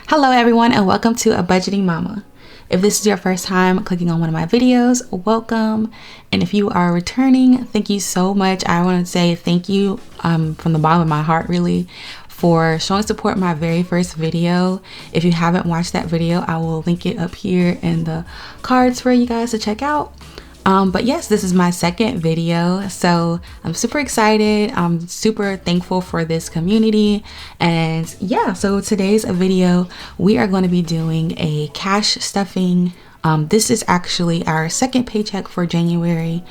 Hello everyone and welcome to A Budgeting Mama. If this is your first time clicking on one of my videos, welcome. And if you are returning, thank you so much. I want to say thank you from the bottom of my heart really for showing support in my very first video. If you haven't watched that video, I will link it up here in the cards for you guys to check out. But yes, this is my second video, so I'm super excited. I'm super thankful for this community. And yeah, so today's video, we are going to be doing a cash stuffing. This is actually our second paycheck for January.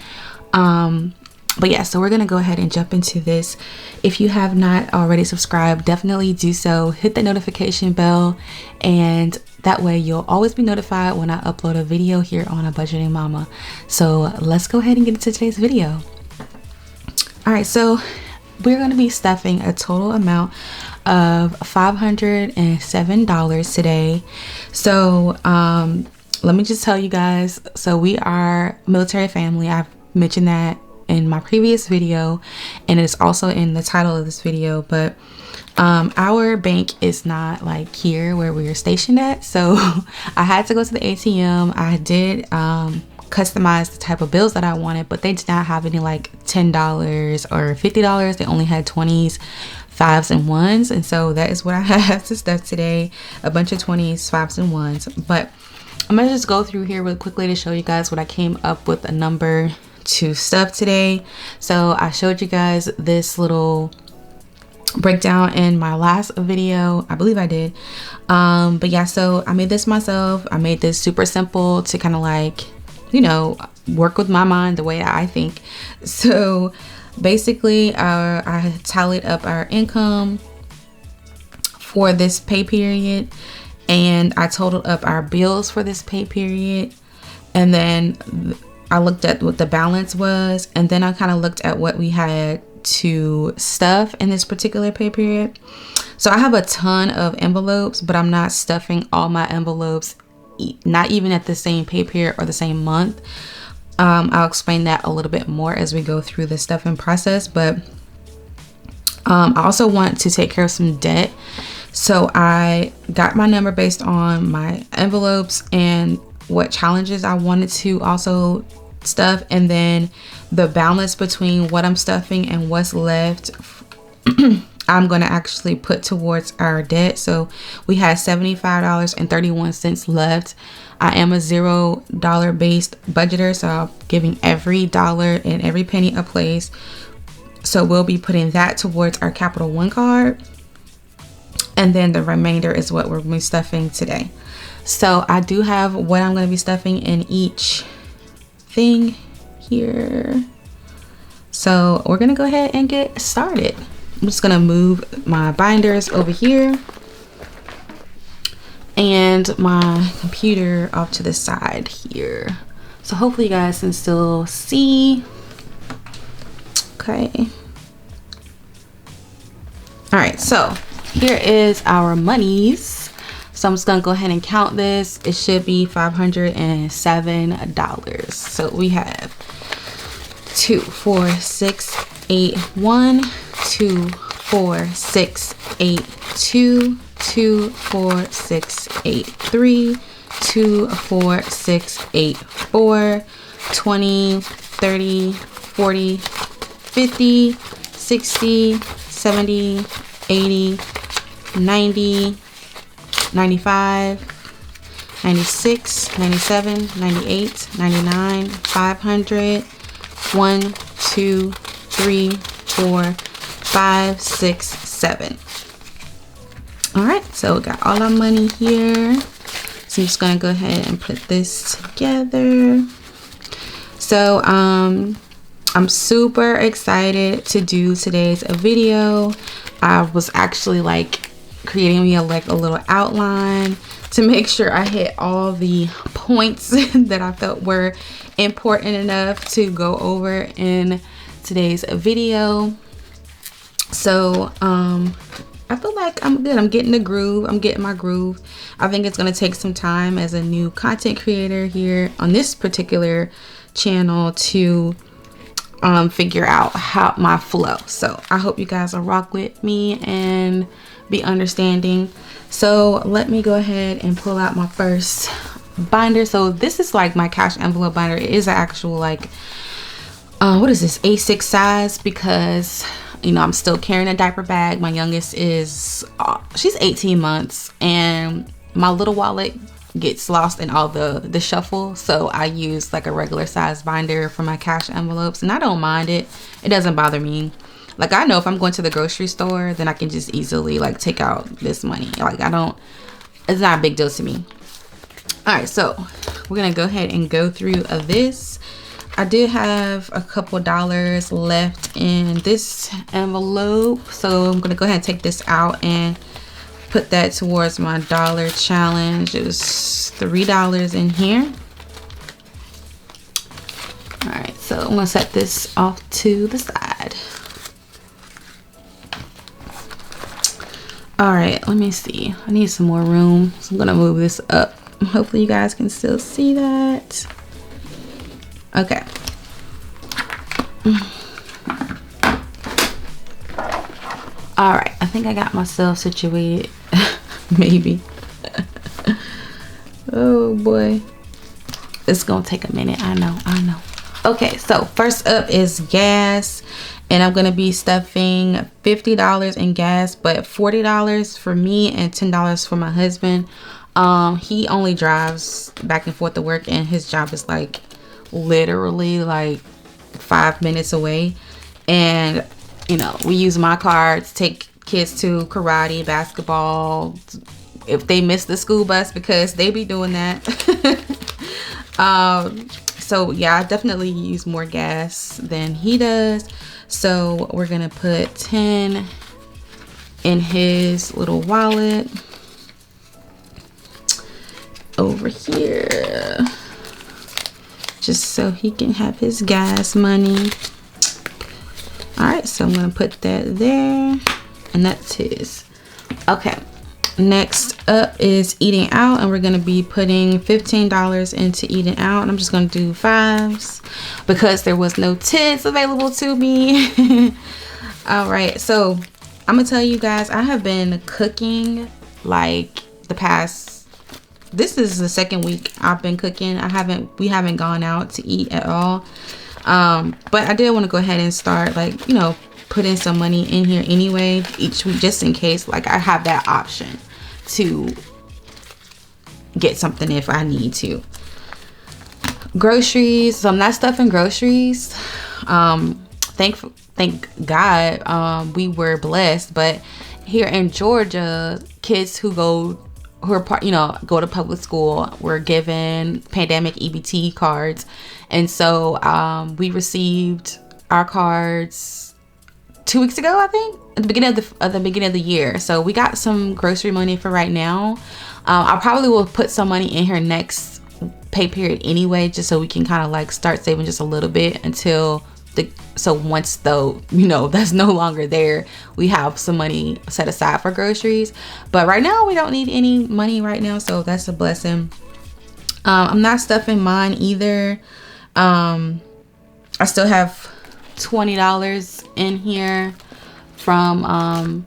But yeah, so we're going to go ahead and jump into this. If you have not already subscribed, definitely do so. Hit the notification bell, and that way you'll always be notified when I upload a video here on A Budgeting Mama. So let's go ahead and get into today's video. All right, so we're going to be stuffing a total amount of $507 today. So let me just tell you guys, so we are military family. I've mentioned that in my previous video, and it's also in the title of this video, but our bank is not like here where we are stationed at, so I had to go to the ATM. I did customize the type of bills that I wanted, but they did not have any like $10 or $50. They only had 20s, 5s, and 1s, and so that is what I have to stuff today, a bunch of 20s, 5s, and 1s. But I'm gonna just go through here really quickly to show you guys what I came up with a number to stuff today. So I showed you guys this little breakdown in my last video, I believe I did, but yeah, so I made this myself. I made this super simple to kind of like, you know, work with my mind the way I think. So basically I tallied up our income for this pay period, and I totaled up our bills for this pay period, and then I looked at what the balance was, and then I kind of looked at what we had to stuff in this particular pay period. So I have a ton of envelopes, but I'm not stuffing all my envelopes, not even at the same pay period or the same month. I'll explain that a little bit more as we go through the stuffing process, but I also want to take care of some debt. So I got my number based on my envelopes and what challenges I wanted to also stuff, and then the balance between what I'm stuffing and what's left I'm going to actually put towards our debt. So we had $75.31 left. I am a $0 based budgeter, so I'm giving every dollar and every penny a place. So we'll be putting that towards our Capital One card, and then the remainder is what we're going to be stuffing today. So I do have what I'm going to be stuffing in each thing here. So we're going to go ahead and get started. I'm just going to move my binders over here and my computer off to the side here. So hopefully you guys can still see. Okay. All right, so here is our monies. So I'm just gonna go ahead and count this. It should be $507. So we have 2, 4, 6, 8, 1, 2, 4, 6, 8, 2, 2, 4, 6, 8, 3, 2, 4, 6, 8, 4, 20, 30, 40, 50, 60, 70, 80, 90, 95, 96, 97, 98, 99, 500, 1, 2, 3, 4, 5, 6, 7. All right, so we got all our money here. So I'm just gonna go ahead and put this together. So I'm super excited to do today's video. I was actually like creating me a little outline to make sure I hit all the points that I felt were important enough to go over in today's video. So I feel like I'm good. I'm getting the groove. I'm getting my groove. I think it's going to take some time as a new content creator here on this particular channel to figure out how my flow. So I hope you guys will rock with me and be understanding. So let me go ahead and pull out my first binder. So this is like my cash envelope binder. It is an actual like what is this, A6 size, because you know I'm still carrying a diaper bag. My youngest is she's 18 months, and my little wallet gets lost in all the shuffle, so I use like a regular size binder for my cash envelopes, and I don't mind it. It doesn't bother me. Like, I know if I'm going to the grocery store, then I can just easily like take out this money. Like, it's not a big deal to me. All right, so we're gonna go ahead and go through this. I do have a couple dollars left in this envelope, so I'm gonna go ahead and take this out and put that towards my dollar challenge. It was $3 in here. All right, so I'm gonna set this off to the side. All right, let me see. I need some more room, so I'm gonna move this up. Hopefully you guys can still see that. Okay. All right, I think I got myself situated. Maybe. Oh boy, it's gonna take a minute. I know. Okay, so first up is gas, and I'm gonna be stuffing $50 in gas, but $40 for me and $10 for my husband. He only drives back and forth to work, and his job is like literally like 5 minutes away, and you know, we use my car to take kids to karate, basketball, if they miss the school bus, because they be doing that. So yeah, I definitely use more gas than he does. So we're gonna put 10 in his little wallet over here, just so he can have his gas money. All right, so I'm gonna put that there, and that's his. Okay, next up is eating out, and we're gonna be putting $15 into eating out, and I'm just gonna do 5s because there was no 10s available to me. All right, so I'm gonna tell you guys, I have been cooking like this is the second week I've been cooking. We haven't gone out to eat at all. But I did want to go ahead and start, like, you know, putting some money in here anyway each week, just in case, like, I have that option to get something if I need to. Groceries, so I'm not stuffing groceries. Thank God, we were blessed, but here in Georgia, kids who go to public school were given pandemic EBT cards, and so we received our cards 2 weeks ago, I think, at the beginning of the year. So we got some grocery money for right now. I probably will put some money in here next pay period anyway, just so we can kind of like start saving just a little bit until once though, you know, that's no longer there, we have some money set aside for groceries. But right now we don't need any money right now, so that's a blessing. I'm not stuffing mine either. I still have $20 in here from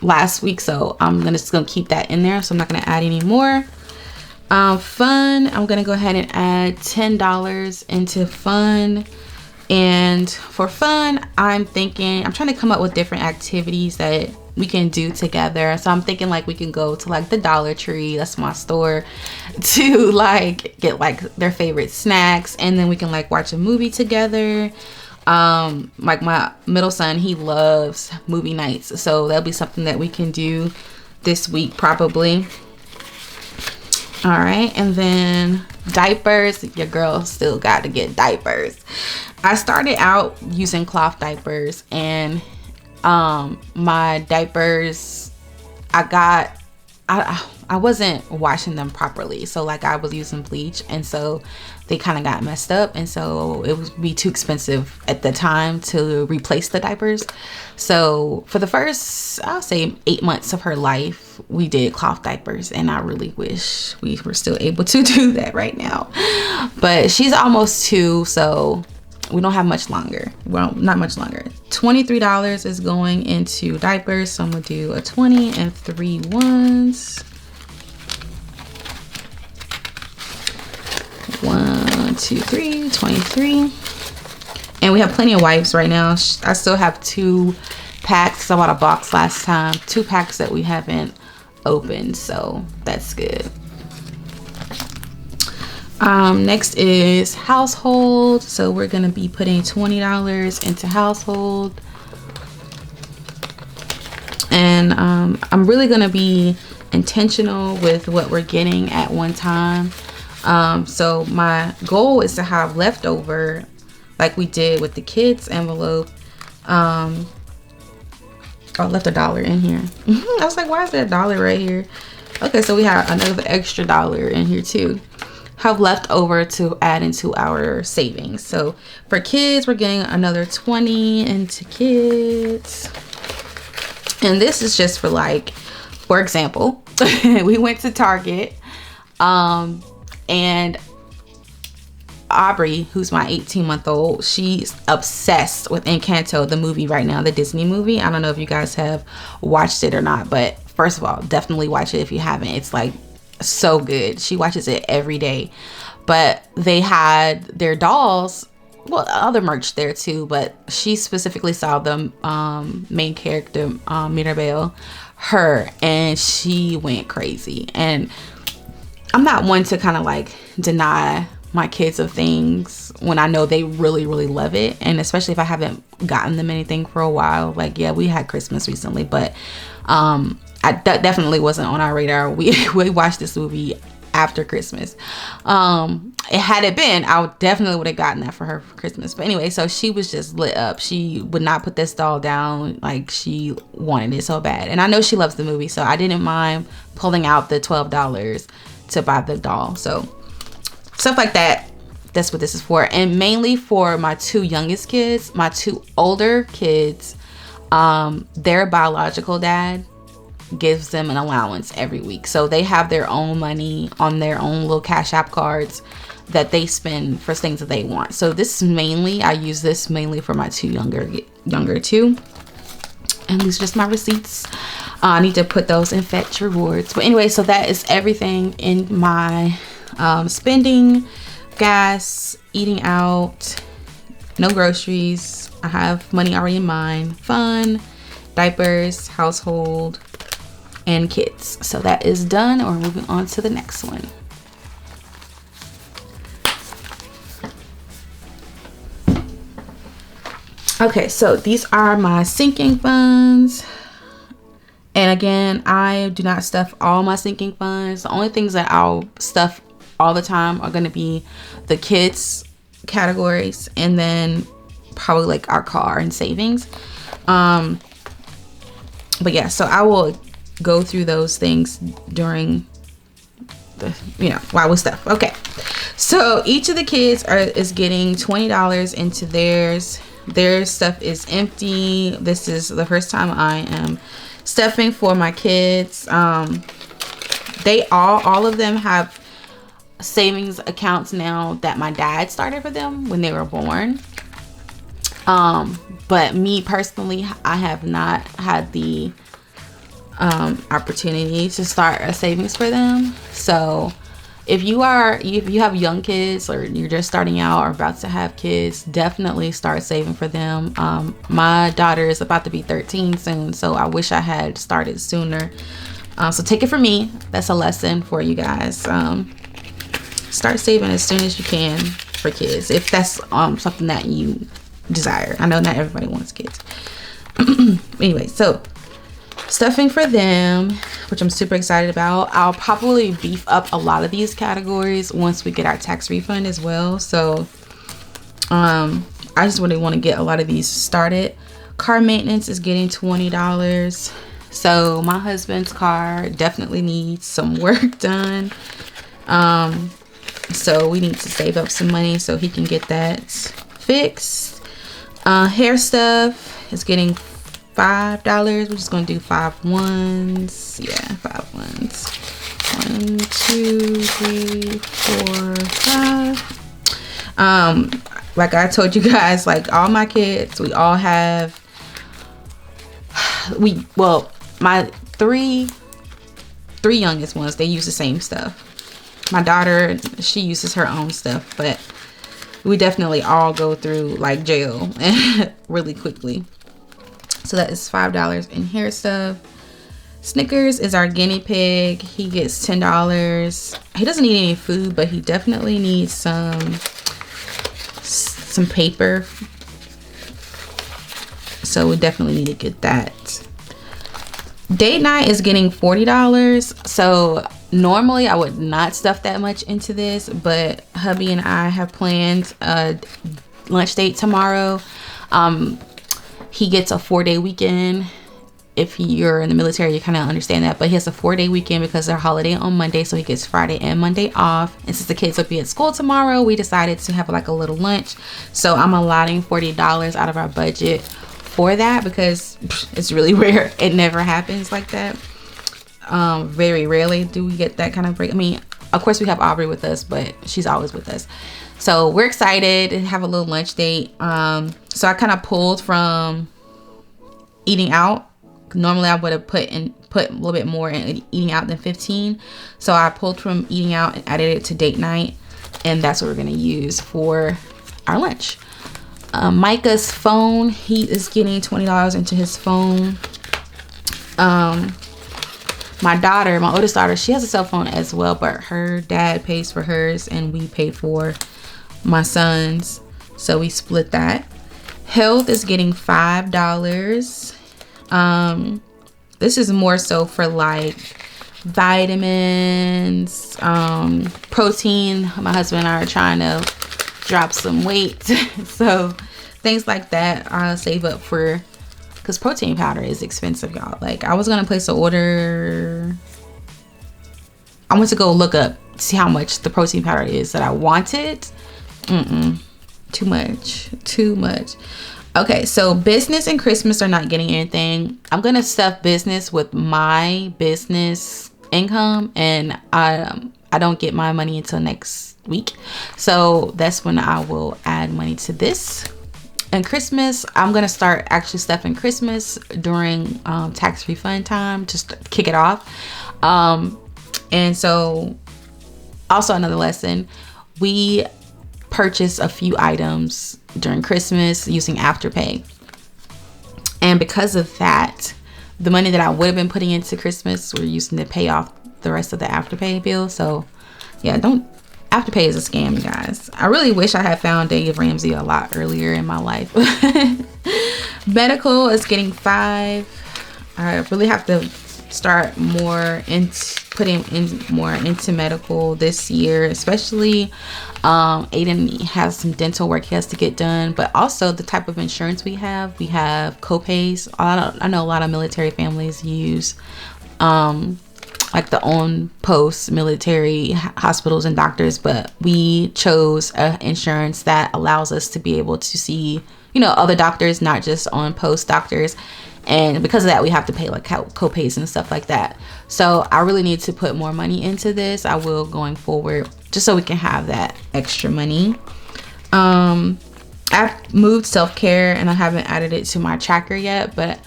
last week, so I'm just gonna keep that in there, so I'm not gonna add any more. Fun, I'm gonna go ahead and add $10 into fun. And for fun, I'm trying to come up with different activities that we can do together. So I'm thinking like we can go to like the Dollar Tree, that's my store, to like get like their favorite snacks, and then we can like watch a movie together. Like my middle son, he loves movie nights, so that'll be something that we can do this week probably. All right, and then diapers. Your girl still got to get diapers. I started out using cloth diapers, and my diapers, I wasn't washing them properly, so like I was using bleach, and so they kind of got messed up, and so it would be too expensive at the time to replace the diapers. So for the first, I'll say 8 months of her life, we did cloth diapers, and I really wish we were still able to do that right now. But she's almost 2, so we don't have much longer. Well, not much longer. $23 is going into diapers. So I'm gonna do a 20 and 3 ones. 1, 2, 3, 23. And we have plenty of wipes right now. I still have 2 packs. I bought a box last time. 2 packs that we haven't opened, so that's good. Next is household. So we're gonna be putting $20 into household. And I'm really gonna be intentional with what we're getting at one time. So my goal is to have leftover, like we did with the kids envelope. I left $1 in here. I was like, why is there $1 right here? Okay, so we have another extra $1 in here too. Have left over to add into our savings. So for kids, we're getting another 20 into kids. And this is just for, like, for example, we went to Target, and Aubrey, who's my 18-month-old, she's obsessed with Encanto, the movie right now, the Disney movie. I don't know if you guys have watched it or not, but first of all, definitely watch it if you haven't. It's like so good. She watches it every day. But they had their dolls, well, other merch there too, but she specifically saw the main character, Mirabelle, her, and she went crazy. And I'm not one to kind of like deny my kids of things when I know they really, really love it. And especially if I haven't gotten them anything for a while. Like, yeah, we had Christmas recently, but that definitely wasn't on our radar. We watched this movie after Christmas. Had it been, I definitely would have gotten that for her for Christmas. But anyway, so she was just lit up. She would not put this doll down. Like, she wanted it so bad. And I know she loves the movie, so I didn't mind pulling out the $12 to buy the doll. So stuff like that, that's what this is for. And mainly for my 2 youngest kids. My 2 older kids, their biological dad gives them an allowance every week. So they have their own money on their own little Cash App cards that they spend for things that they want. So this is mainly, I use this mainly for my 2 younger 2. And these are just my receipts. I need to put those in Fetch Rewards. But anyway, so that is everything in my spending, gas, eating out, no groceries. I have money already in mind. Fun, diapers, household, and kids. So that is done. Or moving on to the next one. Okay, so these are my sinking funds. And again, I do not stuff all my sinking funds. The only things that I'll stuff all the time are going to be the kids categories, and then probably like our car and savings. But yeah, so I will go through those things during the, while we stuff. Okay, so each of the kids is getting $20 into theirs. Their stuff is empty. This is the first time I am stuffing for my kids. They all of them have savings accounts now that my dad started for them when they were born. But me personally, I have not had the opportunity to start a savings for them. So if you have young kids, or you're just starting out or about to have kids, definitely start saving for them. My daughter is about to be 13 soon, so I wish I had started sooner. So take it from me, that's a lesson for you guys. Start saving as soon as you can for kids, if that's something that you desire. I know not everybody wants kids. Anyway, so stuffing for them, which I'm super excited about. I'll probably beef up a lot of these categories once we get our tax refund as well. So I just really want to get a lot of these started. Car maintenance is getting $20. So my husband's car definitely needs some work done. So we need to save up some money so he can get that fixed. Hair stuff is getting $5. We're just going to do 5 ones. Yeah, 5 ones. 1, 2, 3, 4, 5. like I told you guys, like all my kids, we all have, my three youngest ones, they use the same stuff. My daughter, she uses her own stuff, but we definitely all go through like jail really quickly. So that is $5 in hair stuff. Snickers is our guinea pig. He gets $10. He doesn't need any food, but he definitely needs some paper. So we definitely need to get that. Date night is getting $40. So normally I would not stuff that much into this, but hubby and I have planned a lunch date tomorrow. He gets a 4-day weekend. If you're in the military, you kind of understand that, but he has a 4-day weekend because they're holiday on Monday, so he gets Friday and Monday off. And since the kids will be at school tomorrow, we decided to have like a little lunch. So I'm allotting $40 out of our budget for that, because it's really rare. It never happens like that. Very rarely do we get that kind of break. I mean, of course we have Aubrey with us, but she's always with us. So we're excited to have a little lunch date. So I kind of pulled from eating out. Normally I would have put a little bit more in eating out than 15. So I pulled from eating out and added it to date night, and that's what we're gonna use for our lunch. Micah's phone, he is getting $20 into his phone. My daughter, my oldest daughter, she has a cell phone as well, but her dad pays for hers and we pay for my son's, so we split that. Health is getting $5. This is more so for like vitamins, protein. My husband and I are trying to drop some weight, so things like that I'll save up for, because protein powder is expensive, y'all. Like I was gonna place an order. I went to go look up, see how much the protein powder is that I wanted. Too much. Okay, so business and Christmas are not getting anything. I'm gonna stuff business with my business income, and I don't get my money until next week, so that's when I will add money to this. And Christmas, I'm gonna start actually stuffing Christmas during tax refund time, just to kick it off. And so also another lesson, we purchase a few items during Christmas using Afterpay, and because of that, the money that I would have been putting into Christmas, we're using to pay off the rest of the Afterpay bill. So yeah, Afterpay is a scam, you guys. I really wish I had found Dave Ramsey a lot earlier in my life. Medical is getting $5. I really have to start putting in more into medical this year, especially Aiden has some dental work he has to get done, but also the type of insurance we have co-pays. I know a lot of military families use like the on post military hospitals and doctors, but we chose an insurance that allows us to be able to see, other doctors, not just on post doctors. And because of that, we have to pay like co-pays and stuff like that. So I really need to put more money into this. I will going forward, just so we can have that extra money. I've moved self-care and I haven't added it to my tracker yet, but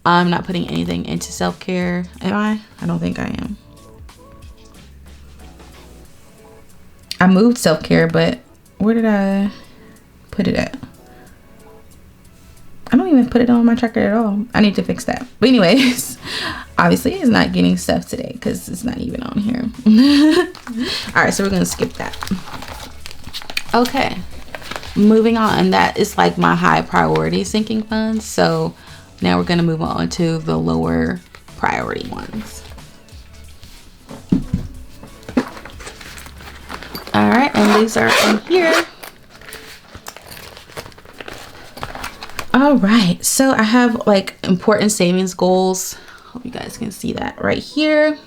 I'm not putting anything into self-care. Am I? I don't think I am. I moved self-care, but where did I put it at? I don't even put it on my tracker at all. I need to fix that. But anyways, obviously it's not getting stuff today because it's not even on here. All right, so we're gonna skip that. Okay, moving on. That is like my high priority sinking funds. So now we're gonna move on to the lower priority ones. All right, and these are in here. All right, so I have like important savings goals. Hope you guys can see that right here.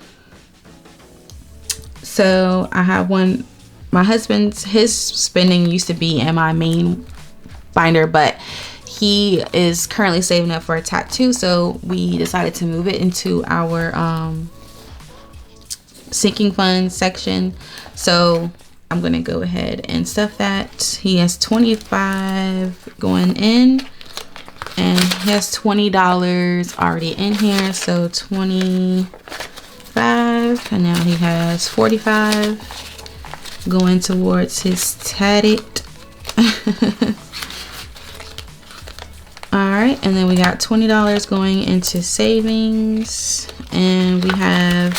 So I have one. My husband's, his spending used to be in my main binder, but he is currently saving up for a tattoo, so we decided to move it into our sinking fund section. So I'm gonna go ahead and stuff that. He has 25 going in, and he has $20 already in here, so 25, and now he has 45 going towards his tatted. All right, and then we got $20 going into savings, and we have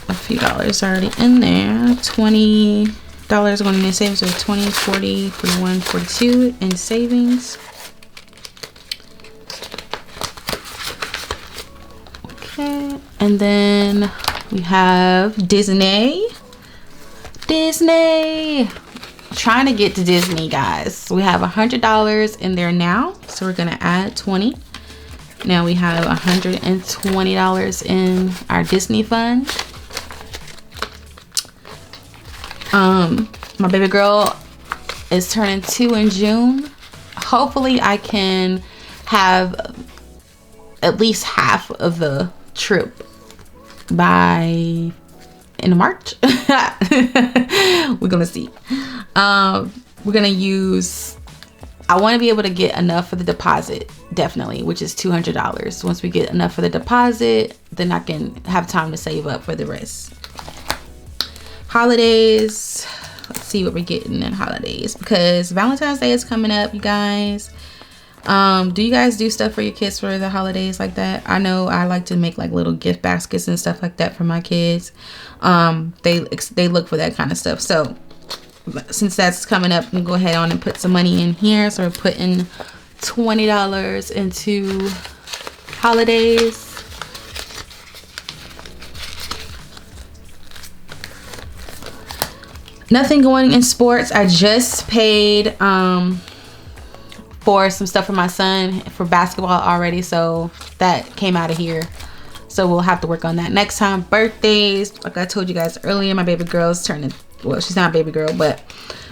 a few dollars already in there. $20 going into savings, so 20, 40, 41, 42 in savings. Okay, and then we have Disney. Trying to get to Disney, guys. We have $100 in there now, so we're gonna add 20. Now we have $120 in our Disney fund. My baby girl is turning 2 in June. Hopefully I can have at least half of the trip by in March. We're gonna see. We're gonna use, I want to be able to get enough for the deposit, definitely, which is $200. Once we get enough for the deposit, then I can have time to save up for the rest. Holidays, let's see what we're getting in holidays, because Valentine's Day is coming up, you guys. Do you guys do stuff for your kids for the holidays like that? I know I like to make like little gift baskets and stuff like that for my kids. They look for that kind of stuff. So since that's coming up, I'm gonna go ahead on and put some money in here. So we're putting $20 into holidays. Nothing going in sports. I just paid for some stuff for my son for basketball already, so that came out of here, so we'll have to work on that next time. Birthdays, like I told you guys earlier, my baby girl's turning, well, she's not a baby girl, but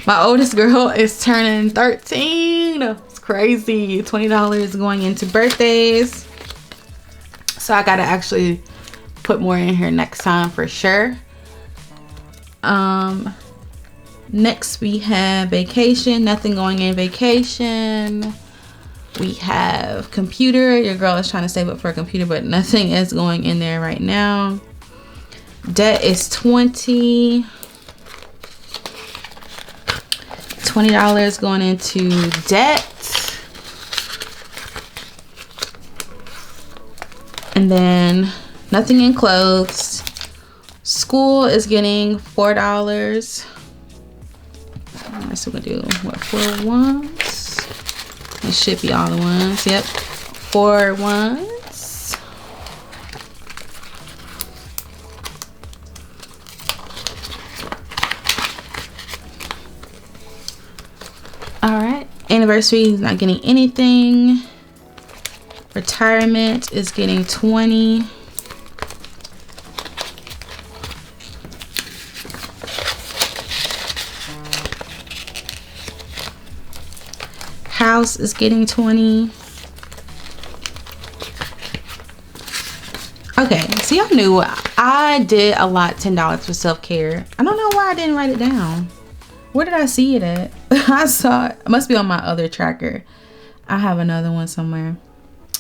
my oldest girl is turning 13. It's crazy. $20 going into birthdays, so I gotta actually put more in here next time for sure. Next we have vacation. Nothing going in vacation. We have computer. Your girl is trying to save up for a computer, but nothing is going in there right now. Debt is $20 going into debt. And then nothing in clothes. School is getting $4. So we're gonna do what, 4 ones? It should be all the ones. Yep, 4 ones. All right, anniversary is not getting anything. Retirement is getting 20. House is getting 20. Okay, so y'all knew I did a lot, $10 for self-care. I don't know why I didn't write it down. Where did I see it at? I saw it. It must be on my other tracker. I have another one somewhere.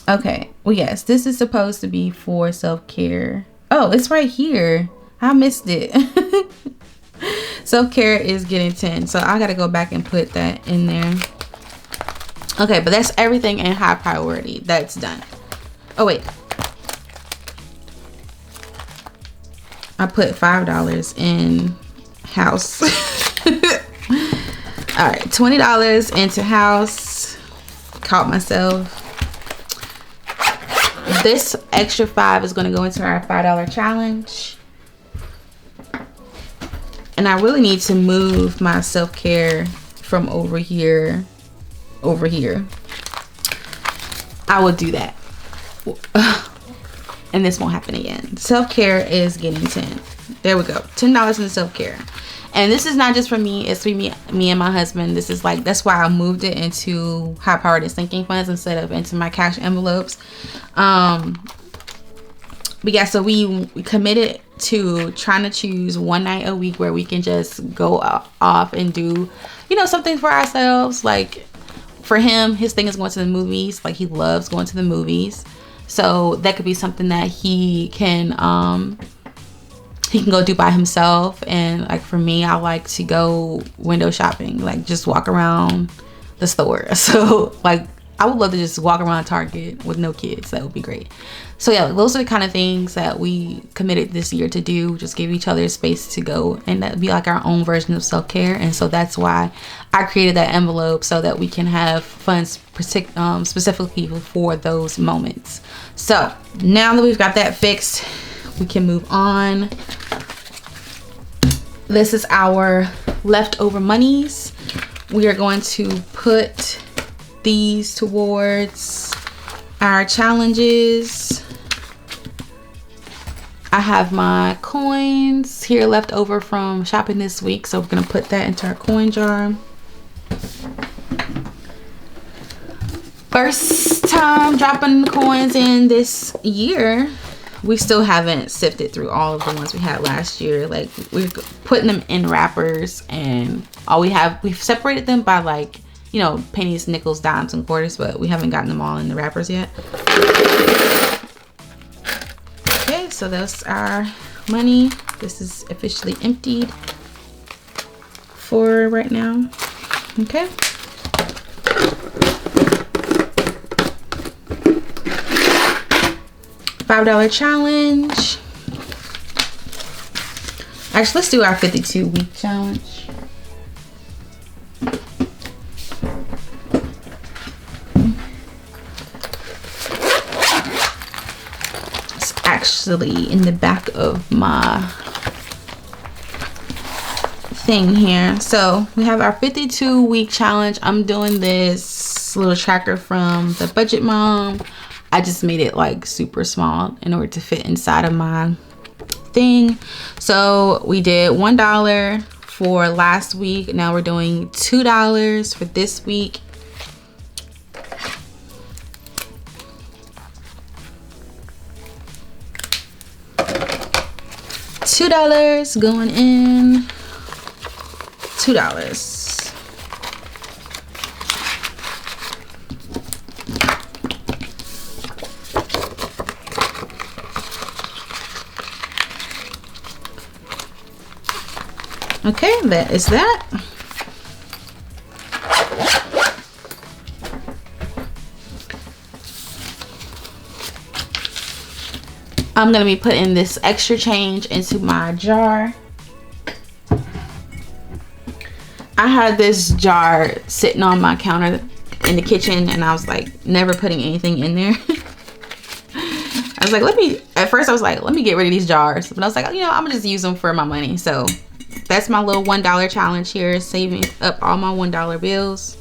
Okay, well, yes, this is supposed to be for self-care. Oh, it's right here. I missed it. Self-care is getting 10, so I gotta go back and put that in there. Okay, but that's everything in high priority. That's done. Oh, wait. I put $5 in house. All right, $20 into house. Caught myself. This extra $5 is going to go into our $5 challenge. And I really need to move my self-care from over here. I will do that. And this won't happen again. Self-care is getting 10. There we go. $10 in self-care. And this is not just for me, it's for me and my husband. This is like, that's why I moved it into high priority sinking funds instead of into my cash envelopes. But yeah, so we committed to trying to choose one night a week where we can just go off and do, you know, something for ourselves. Like for him, his thing is going to the movies. Like he loves going to the movies. So that could be something that he can go do by himself. And like for me, I like to go window shopping, like just walk around the store. So like I would love to just walk around Target with no kids. That would be great. So yeah, those are the kind of things that we committed this year to do. Just give each other space to go, and that be like our own version of self-care. And so that's why I created that envelope, so that we can have funds specifically for those moments. So now that we've got that fixed, we can move on. This is our leftover monies. We are going to put these towards our challenges. I have my coins here left over from shopping this week, so we're gonna put that into our coin jar. First time dropping coins in this year. We still haven't sifted through all of the ones we had last year. Like we're putting them in wrappers, and we've separated them by like, you know, pennies, nickels, dimes, and quarters, but we haven't gotten them all in the wrappers yet. Okay, so that's our money. This is officially emptied for right now. Okay. $5 challenge. Actually, let's do our 52-week challenge. Actually in the back of my thing here. So we have our 52-week challenge. I'm doing this little tracker from the Budget Mom. I just made it like super small in order to fit inside of my thing. So we did $1 for last week. Now we're doing $2 for this week. $2 going in. $2. Okay, that is that. I'm gonna be putting this extra change into my jar. I had this jar sitting on my counter in the kitchen, and I was like never putting anything in there. I was like, at first I was like, let me get rid of these jars. But I was like, you know, I'm gonna just use them for my money. So that's my little $1 challenge here, saving up all my $1 bills.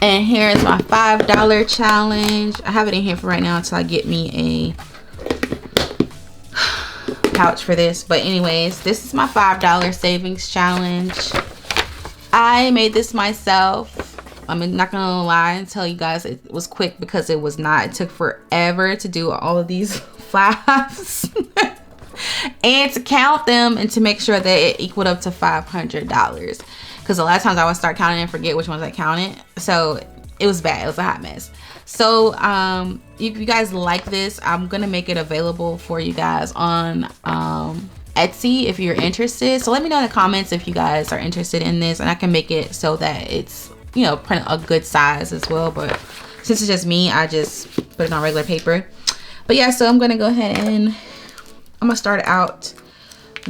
And here's my $5 challenge. I have it in here for right now until I get me a pouch for this. But anyways, this is my $5 savings challenge. I made this myself. I'm not gonna lie and tell you guys it was quick, because it was not. It took forever to do all of these fives and to count them and to make sure that it equaled up to $500. Because a lot of times I would start counting and forget which ones I counted. So it was bad. It was a hot mess. So if you guys like this, I'm gonna make it available for you guys on Etsy if you're interested. So let me know in the comments if you guys are interested in this, and I can make it so that it's, you know, print a good size as well. But since it's just me, I just put it on regular paper. But yeah, so I'm gonna go ahead and I'm gonna start out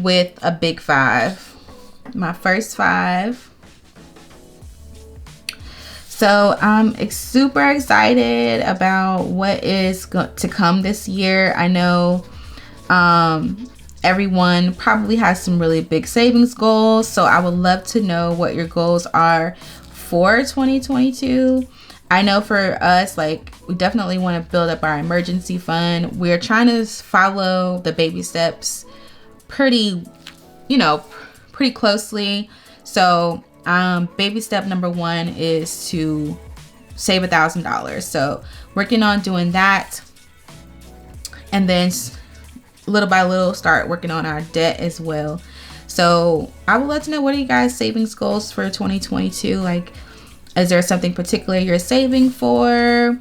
with a big 5. My first 5. So I'm super excited about what is to come this year. I know everyone probably has some really big savings goals, so I would love to know what your goals are for 2022. I know for us, like, we definitely want to build up our emergency fund. We're trying to follow the baby steps pretty closely. So baby step number 1 is to save $1,000. So working on doing that, and then little by little start working on our debt as well. So I would love to know, what are you guys' savings goals for 2022? Like, is there something particular you're saving for?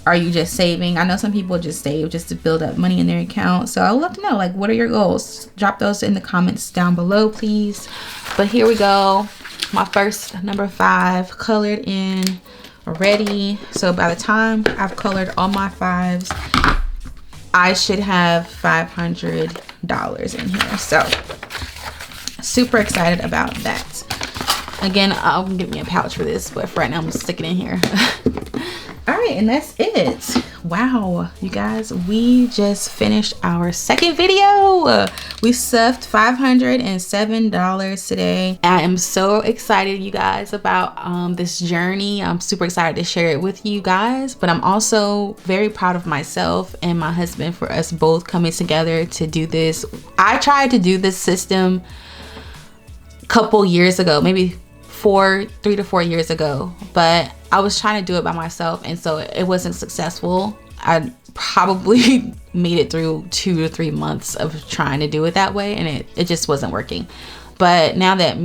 Are you just saving? I know some people just save just to build up money in their account. So I would love to know, like, what are your goals? Drop those in the comments down below, please. But here we go. My first number 5 colored in already. So by the time I've colored all my 5s, I should have $500 in here. So super excited about that. Again, I'll get me a pouch for this, but for right now I'm gonna stick it in here. All right, and that's it. Wow, you guys, we just finished our second video. We stuffed $507 today. I am so excited, you guys, about this journey. I'm super excited to share it with you guys, but I'm also very proud of myself and my husband for us both coming together to do this. I tried to do this system a couple years ago, maybe 3 to 4 years ago, but I was trying to do it by myself, and so it wasn't successful. I probably made it through 2 to 3 months of trying to do it that way, and it just wasn't working. But now that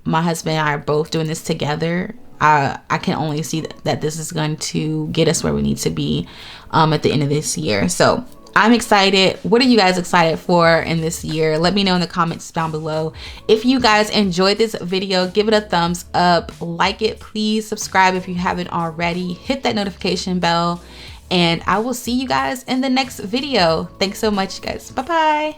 my husband and I are both doing this together, I can only see that this is going to get us where we need to be at the end of this year. So I'm excited. What are you guys excited for in this year? Let me know in the comments down below. If you guys enjoyed this video, give it a thumbs up, like it, please subscribe if you haven't already, hit that notification bell, and I will see you guys in the next video. Thanks so much, guys. Bye-bye.